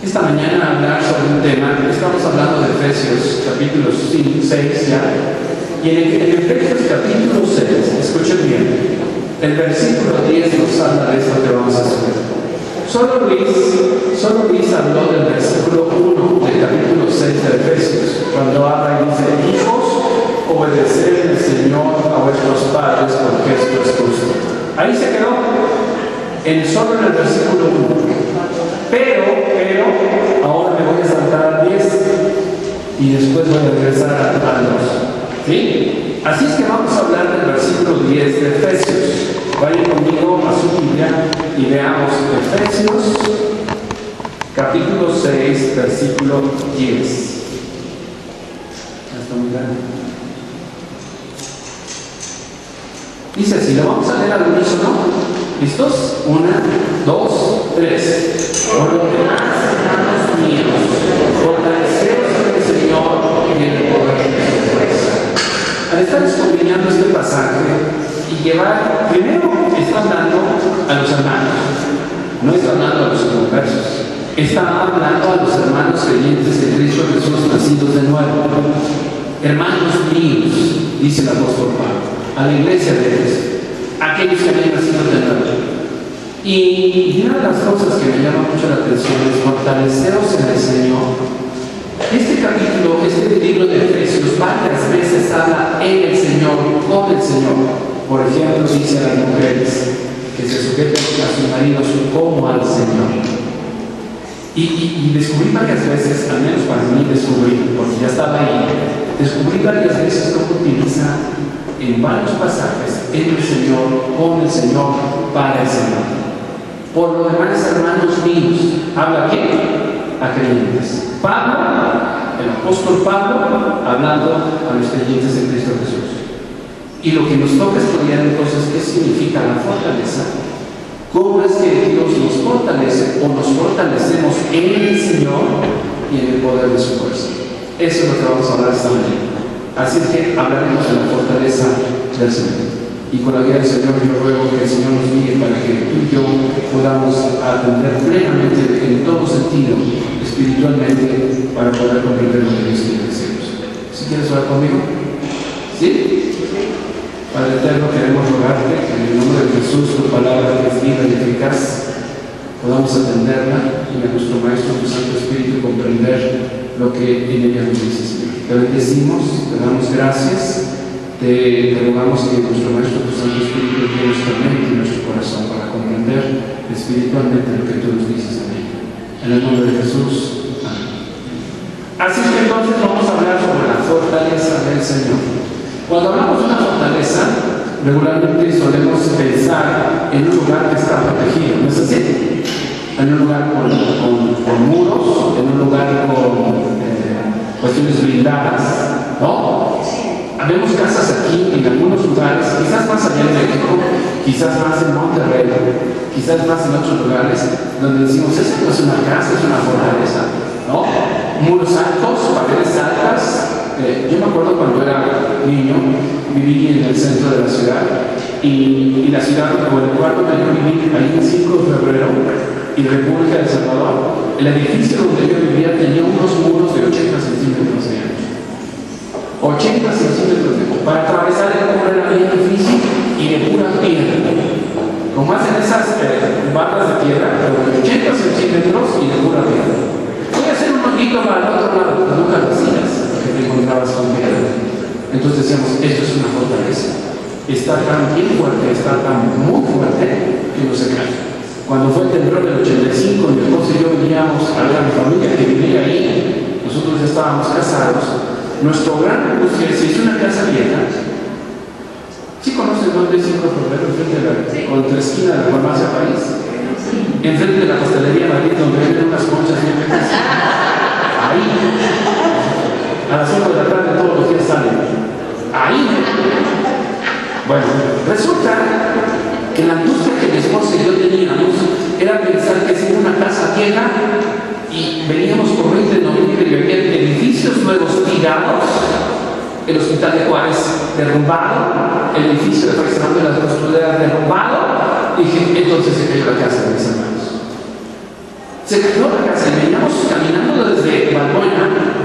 esta mañana hablar sobre un tema. Estamos hablando de Efesios, capítulo 6 ya. Y en Efesios capítulo 6, escuchen bien, el versículo 10 nos habla de esto que vamos a hacer. Solo Luis habló del versículo 1 del capítulo 6 de Efesios, cuando habla y dice: hijos, obedeced al Señor a vuestros padres, porque esto es justo. Ahí se quedó, solo en el versículo 1. Pero, ahora me voy a saltar al 10 y después voy a regresar al 2. ¿Sí? Así es que vamos a hablar del versículo 10 de Efesios. Vayan conmigo a su Biblia y veamos Efesios, capítulo 6, versículo 10. Está muy grande. Dice así, lo vamos a leer al unísono. ¿Listos? 1, 2, 3. Por lo demás, hermanos míos, fortaleceos en el Señor y en el poder de su fuerza. Al estar escudriñando este pasaje y llevar, primero está hablando a los hermanos, no está hablando a los conversos, está hablando a los hermanos creyentes de Cristo Jesús, nacidos de nuevo. Hermanos míos, dice el apóstol Pablo, a la iglesia de Cristo, aquellos que habían nacido de nuevo. Y una de las cosas que me llama mucho la atención es fortaleceros en el Señor. Este capítulo, este libro de Efesios, varias veces habla en el Señor, con el Señor. Por ejemplo, dice a las mujeres que se sujeten a sus maridos como al Señor. Y descubrí varias veces, al menos para mí descubrí, porque ya estaba ahí, descubrí varias veces cómo utiliza en varios pasajes en el Señor, con el Señor, para el Señor. Por lo demás, hermanos míos, ¿habla quién? A creyentes. Pablo, el apóstol Pablo, hablando a los creyentes de Cristo Jesús. Y lo que nos toca estudiar entonces, ¿qué significa la fortaleza? ¿Cómo es que Dios nos fortalece o nos fortalecemos en el Señor y en el poder de su fuerza? Eso es lo que vamos a hablar esta mañana. Así es que hablaremos de la fortaleza del Señor. Y con la guía del Señor, yo ruego que el Señor nos guíe para que tú y yo podamos atender plenamente en todo sentido, espiritualmente, para poder comprender lo que Dios quiere decirnos. ¿Sí quieres orar conmigo? ¿Sí? Padre eterno, queremos rogarte que en el nombre de Jesús, tu palabra que es viva y eficaz, podamos atenderla y a nuestro Maestro, tu Santo Espíritu, comprender lo que en ella nos dice, Señor. Te bendecimos, te damos gracias. Te rogamos que nuestro Maestro, tu Santo Espíritu, llene nuestra mente y nuestro corazón para comprender espiritualmente lo que tú nos dices en ella. En el nombre de Jesús. Amén. Así que entonces vamos a hablar sobre la fortaleza del Señor. Cuando hablamos de una fortaleza, regularmente solemos pensar en un lugar que está protegido, ¿no es así? En un lugar con muros, en un lugar con cuestiones blindadas, ¿no? Vemos casas aquí en algunos lugares, quizás más allá de México, quizás más en Monterrey, quizás más en otros lugares, donde decimos, esto no es una casa, es una fortaleza, ¿no? Muros altos, paredes altas. Yo me acuerdo cuando era niño, viví en el centro de la ciudad, y la ciudad, o el lugar donde yo viví, ahí en 5 de febrero, y República de El Salvador, el edificio donde yo vivía tenía unos muros de 80 centímetros de ancho. 80 centímetros de ancho. Para atravesar el muro era bien difícil y de pura piedra. Como hacen esas barras de piedra, pero de 80 centímetros y de pura piedra. Voy a hacer un poquito para el otro lado, pero nunca lo hacías, porque te encontrabas con piedra. Entonces decíamos, esto es una fortaleza. Está tan bien fuerte, está tan muy fuerte que no se cae. Cuando fue el temblor del 85, mi esposo y yo veníamos a ver a mi familia que vivía ahí, nosotros ya estábamos casados. Nuestro gran angustia es, si es una casa vieja, ¿sí conocen dónde es 5 de febrero? Enfrente de la contraesquina de la farmacia País, enfrente de la pastelería Madrid, donde venden unas conchas bien ricas. Ahí, a las 5 de la tarde todos los días salen. Ahí. Bueno, resulta que la angustia que mi esposa y yo teníamos era pensar que si era una casa vieja y veníamos por 20 de noviembre y había edificios nuevos tirados, el hospital de Juárez derrumbado, el edificio de Fray Servando de las Costureras derrumbado, y dije, entonces se cayó la casa de mis hermanos. Se cayó la casa y veníamos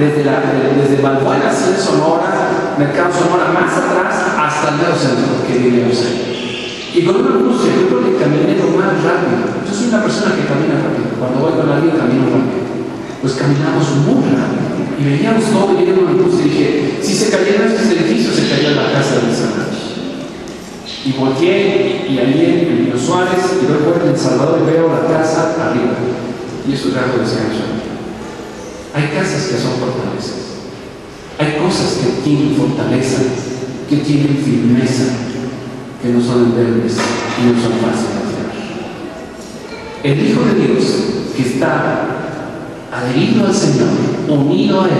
desde Balbuena, así en Sonora, Mercado Sonora, más atrás, hasta el mero centro que vivíamos ahí. Y con una angustia, yo creo que caminé lo más rápido. Yo soy una persona que camina rápido. Cuando voy con alguien, camino rápido. Pues caminamos muy rápido. Y veníamos todo y era una angustia. Y dije, si se cayeran estos edificios, se caía la casa de mis hermanos. Y volteé, y ahí en Pino Suárez, y luego en El Salvador, y veo la casa arriba. Y eso es algo descanso. Hay casas que son fortalezas. Hay cosas que tienen fortaleza, que tienen firmeza, que no son endebles y no son fáciles de dar. El Hijo de Dios, que está adherido al Señor, unido a Él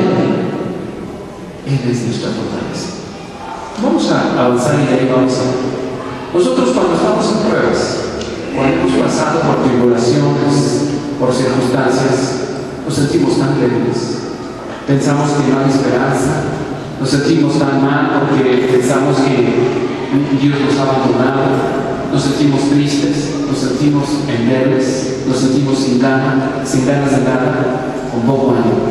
es nuestra fortaleza. Vamos a avanzar y de ahí vamos a... Nosotros cuando estamos en pruebas, cuando hemos pasado por tribulaciones, por circunstancias, nos sentimos tan débiles. Pensamos que no hay esperanza, nos sentimos tan mal porque pensamos que Dios nos ha abandonado, nos sentimos tristes, nos sentimos endebles, nos sentimos sin ganas de nada, con poco ánimo.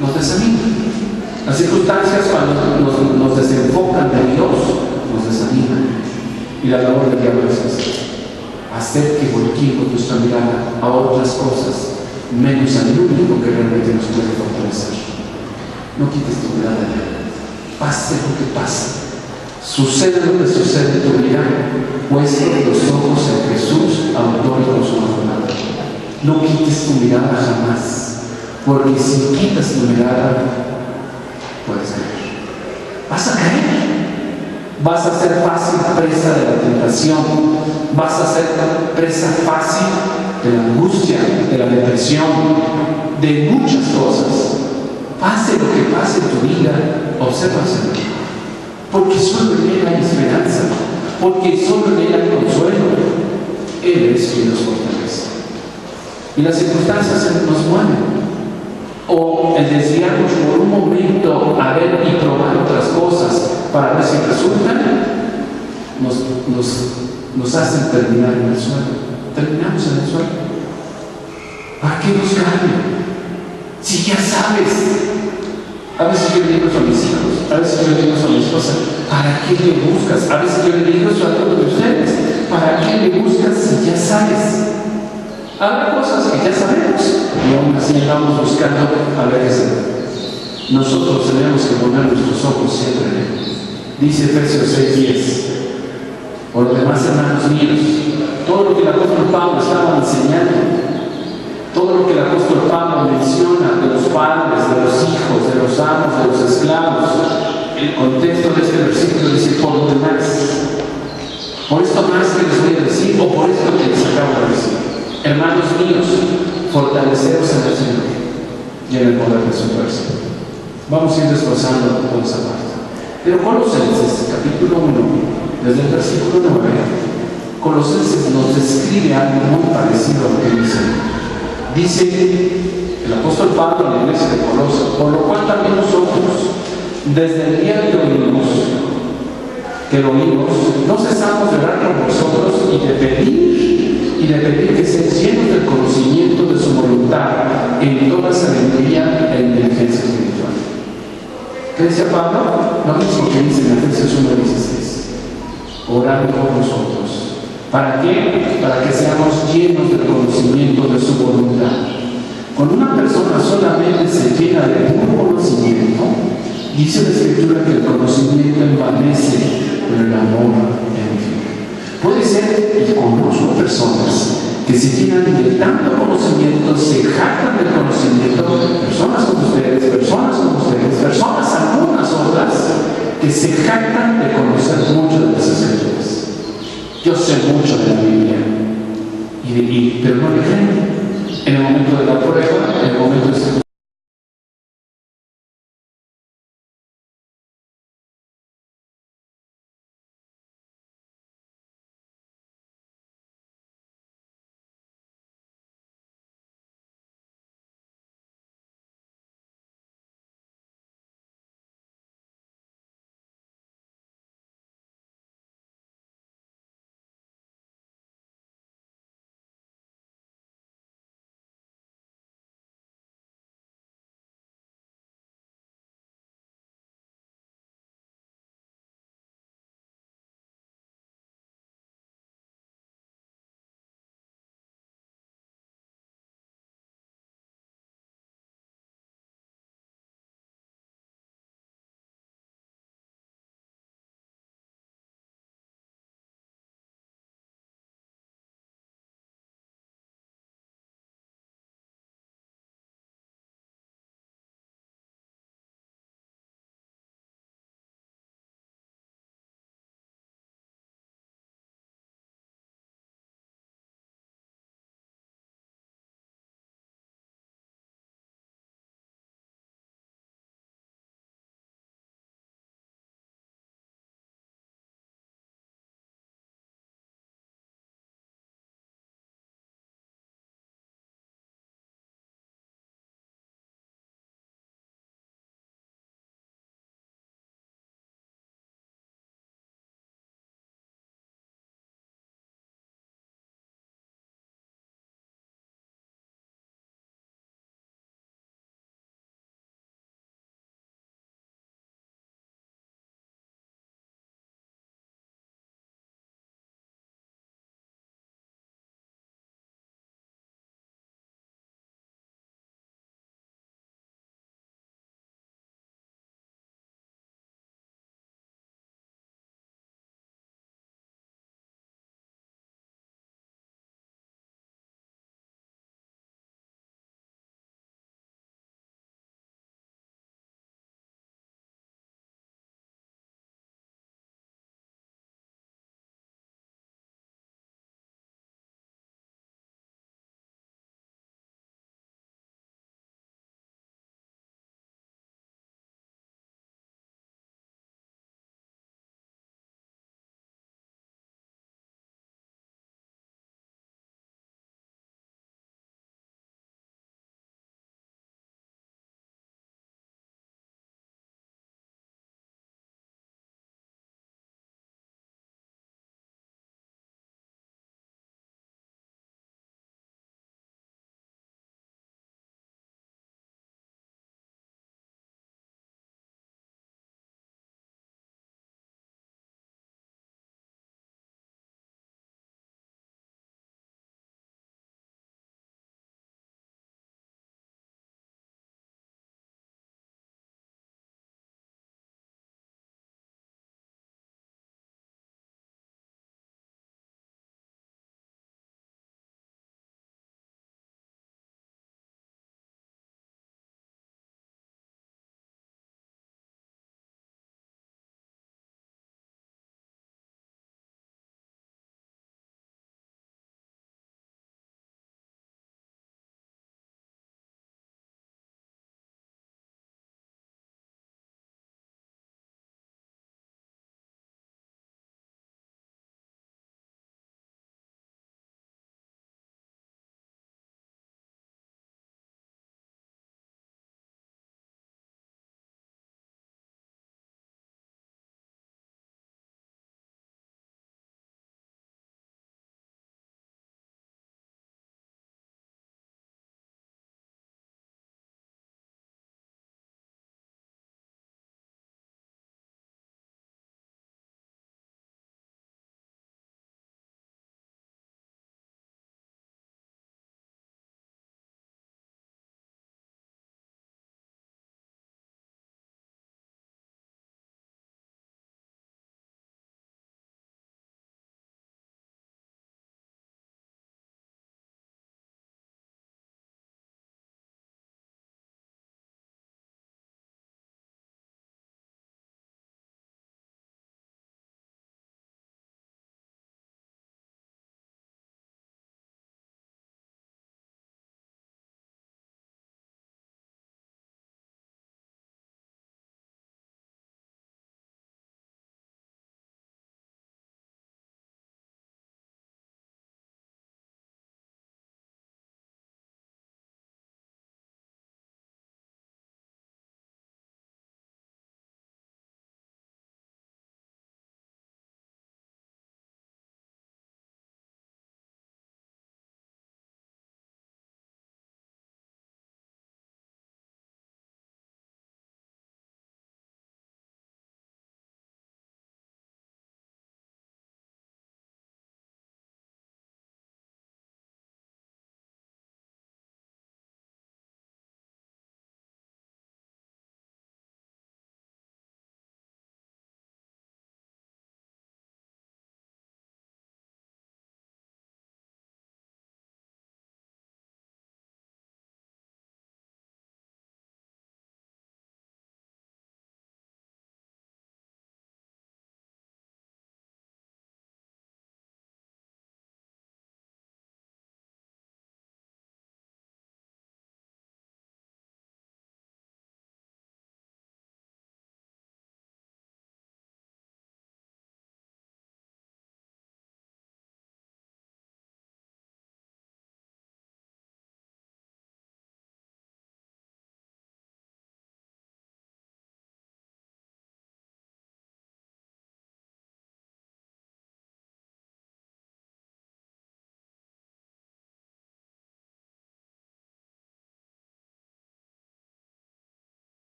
Nos desaniman. Las circunstancias cuando nos desenfocan de Dios, nos desaniman. Y la labor del diablo es hacer que volquemos nuestra mirada a otras cosas, menos al único que realmente nos puede fortalecer. No quites tu mirada de Él. Pase lo que pase, sucede lo que sucede en tu vida, puesto los ojos en Jesús, autor y consumador. No quites tu mirada jamás, porque si quitas tu mirada, puedes caer. Vas a caer. Vas a ser fácil presa de la tentación, vas a ser presa fácil de la angustia, de la depresión, de muchas cosas. Pase lo que pase en tu vida, observa al Señor, porque solo en Él hay esperanza, porque solo en Él hay consuelo. Él es quien nos fortalece. Y las circunstancias nos mueven. O el desviarnos por un momento a ver y probar otras cosas para ver si resultan, nos hacen terminar en el suelo. Terminamos en el suelo. ¿Para qué buscarlo? Si ya sabes. A veces yo le digo eso a mis hijos, a veces yo le digo eso a mi esposa, ¿para qué le buscas? A veces yo le digo eso a todos ustedes, ¿para qué le buscas si ya sabes? Habrá cosas que ya sabemos y aún así estamos buscando a ver qué hacer. Nosotros tenemos que poner nuestros ojos siempre en Él. Dice Efesios 6:10. Por lo demás, hermanos míos, todo lo que el apóstol Pablo estaba enseñando, todo lo que el apóstol Pablo menciona de los padres, de los hijos, de los amos, de los esclavos, el contexto de este versículo dice: por lo demás, por esto más que les voy a decir, o por esto que les acabo de decir. Hermanos míos, fortaleceros en el Señor y en el poder de su fuerza. Vamos a ir desglosando con esa parte. Pero Colosenses, capítulo 1, desde el versículo 9, Colosenses nos describe algo muy parecido a lo que dice. Dice el apóstol Pablo en la iglesia de Colosas: por lo cual también nosotros, desde el día que lo oímos, no cesamos de orar por vosotros y de pedir que seáis llenos del conocimiento de su voluntad en toda sabiduría e inteligencia espiritual. ¿Qué decía Pablo? Lo mismo que dice en Efesios 1:16. Orando por nosotros. ¿Para qué? Para que seamos llenos del conocimiento de su voluntad. Cuando una persona solamente se llena de un conocimiento, dice la Escritura que el conocimiento envanece, pero el amor edifica. Puede ser, y conozco personas que se llenan de tanto conocimiento, se jactan del conocimiento, personas como ustedes, algunas otras, que se jactan de conocer mucho de las Escrituras. Yo sé mucho de la Biblia, pero no le creen. En el momento de la prueba, en el momento de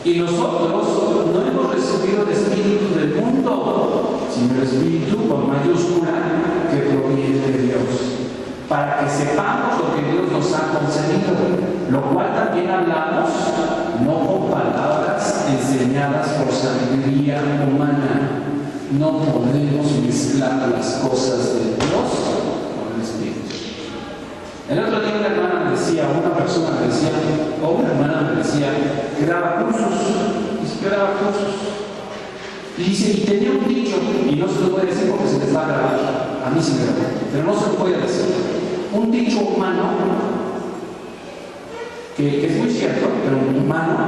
Y nosotros no hemos recibido el Espíritu del mundo, sino el Espíritu con mayúscula que proviene de Dios, para que sepamos lo que Dios nos ha concedido, lo cual también hablamos, no con palabras enseñadas por sabiduría humana. No podemos mezclar las cosas de Dios con el Espíritu. El otro día una hermana me decía, una persona me decía, o una hermana me decía, que daba cursos, dice que daba cursos. Y dice, y tenía un dicho, y no se lo puede decir porque se les va a grabar, a mí se me grabó, pero no se lo puede decir. Un dicho humano, que es muy cierto, pero humano,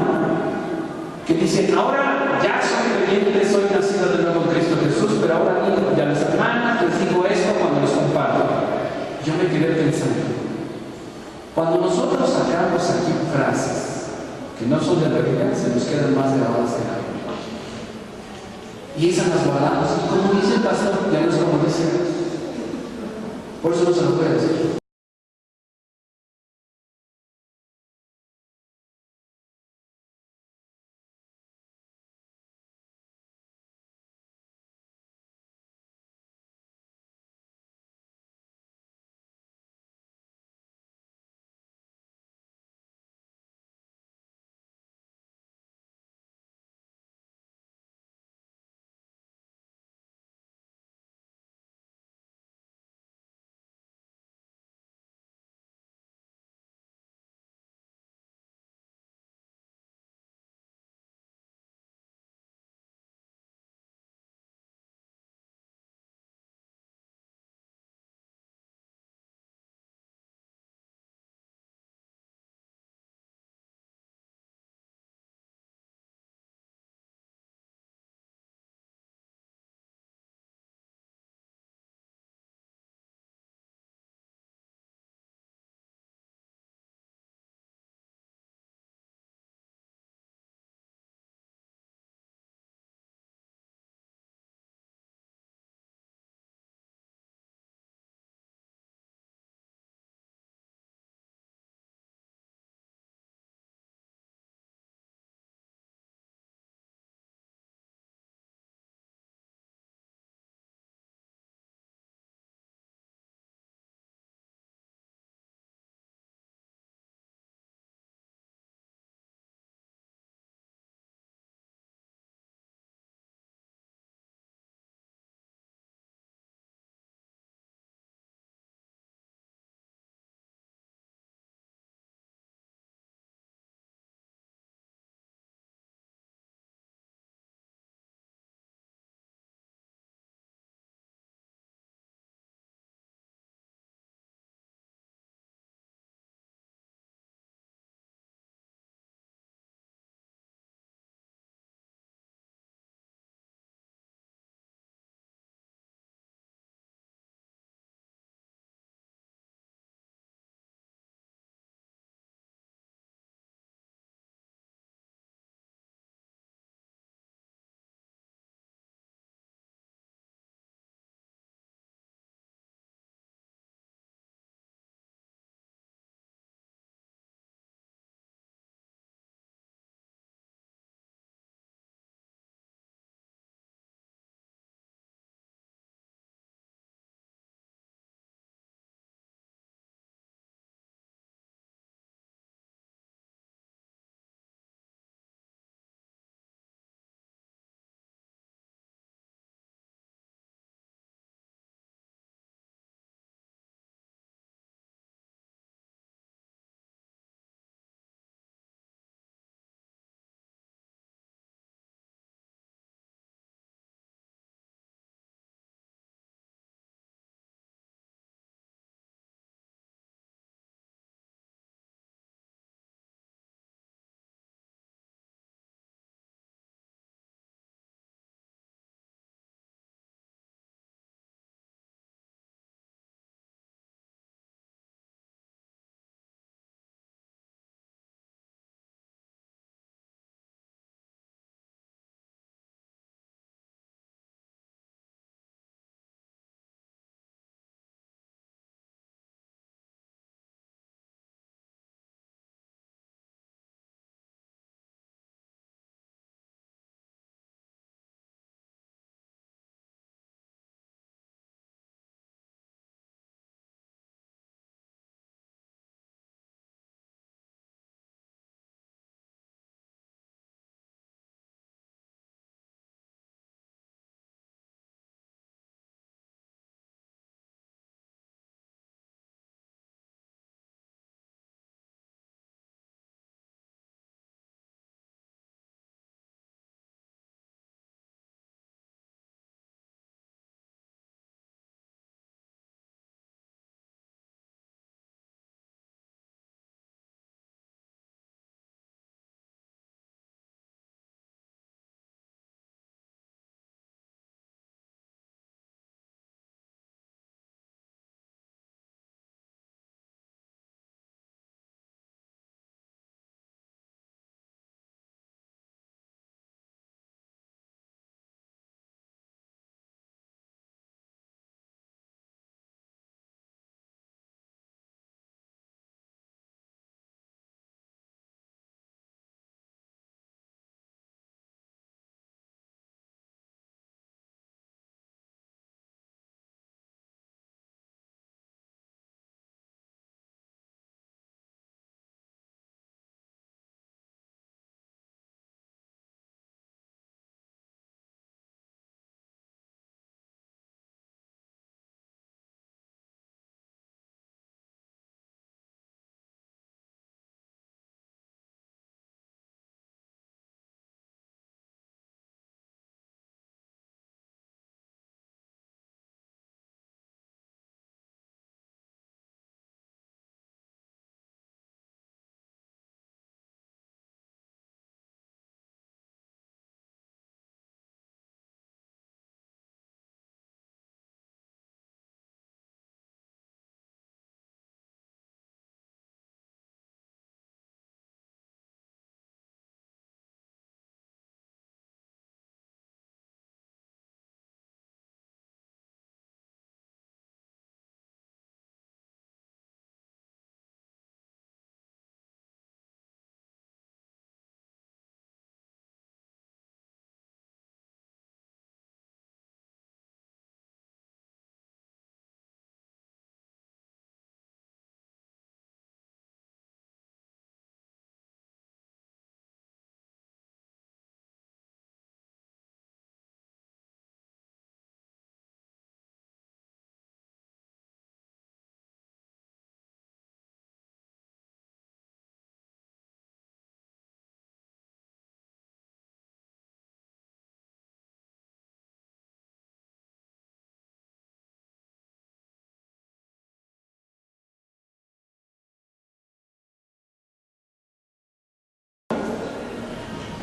que dice, ahora ya soy creyente, soy nacido de nuevo en Cristo Jesús, pero ahora digo, y a las hermanas les digo esto cuando les comparto. Yo me quedé pensando, cuando nosotros sacamos aquí frases que no son de la Biblia, se nos quedan más grabadas que la Biblia. Y esas las guardamos, y como dice el pastor, ya no es como dice. Por eso no se lo puede decir.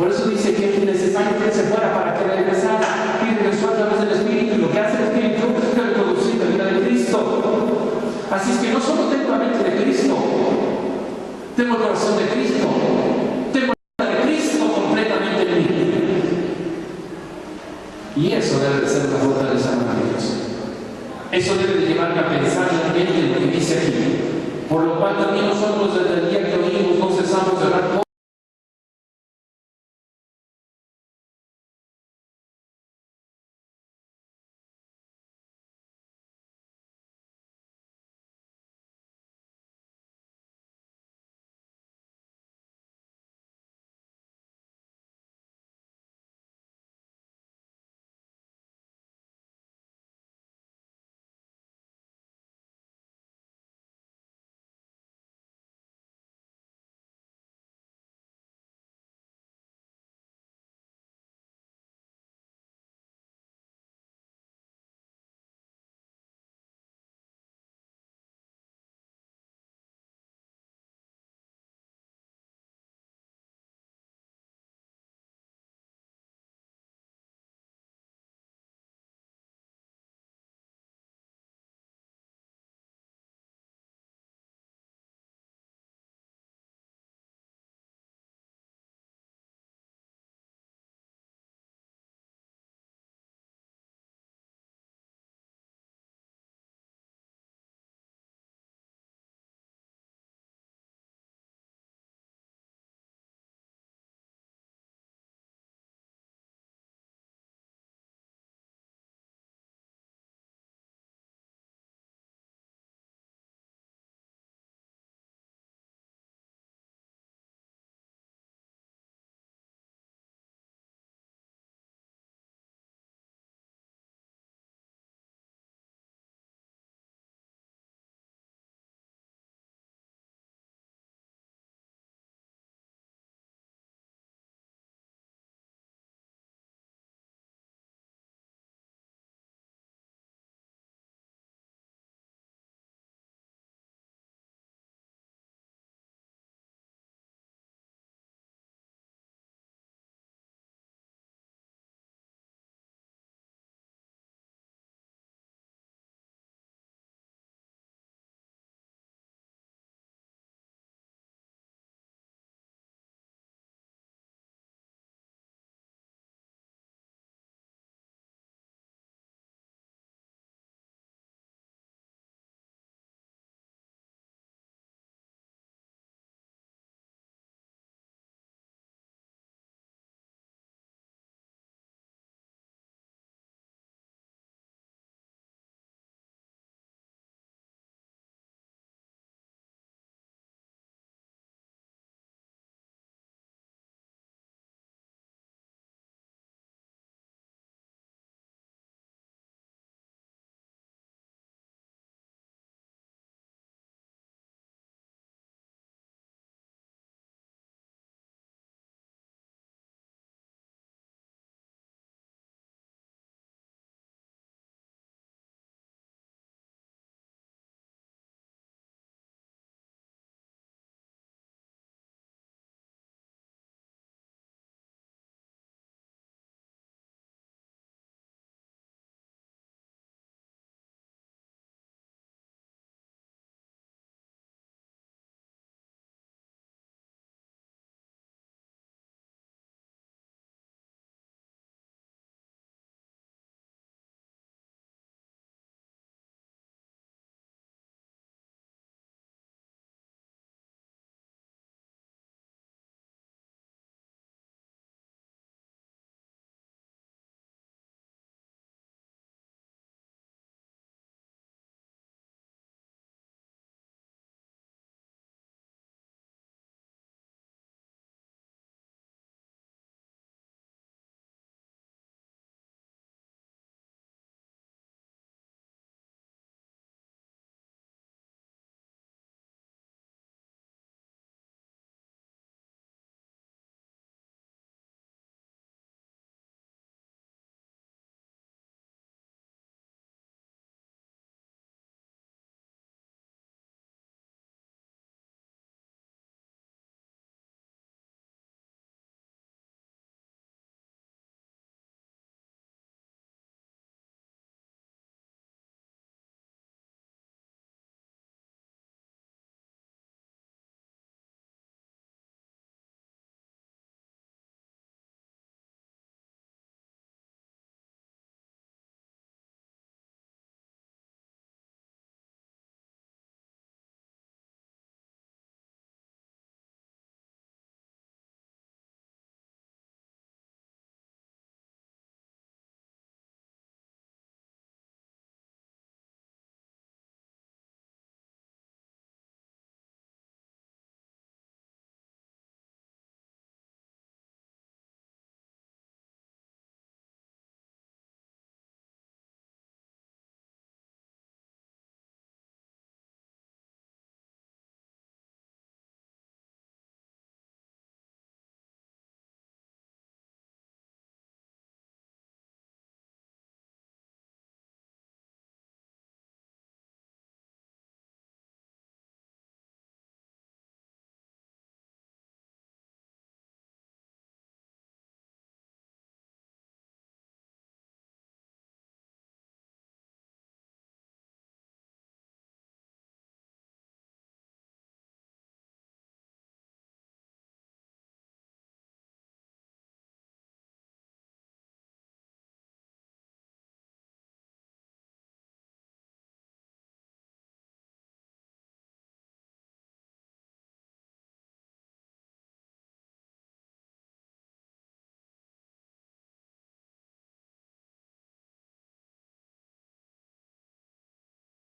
Por eso dice que es necesario que Él se fuera para que regresara, y regresó a través del Espíritu, y lo que hace el Espíritu es reproducir la vida de Cristo. Así es que no solo tengo la mente de Cristo, tengo el corazón de Cristo, tengo la vida de Cristo completamente en mí. Y eso debe de ser una fortaleza maravillosa. Eso debe de llevarme a pensar realmente en lo que dice aquí. Por lo cual también nosotros desde el día que oímos no cesamos de orar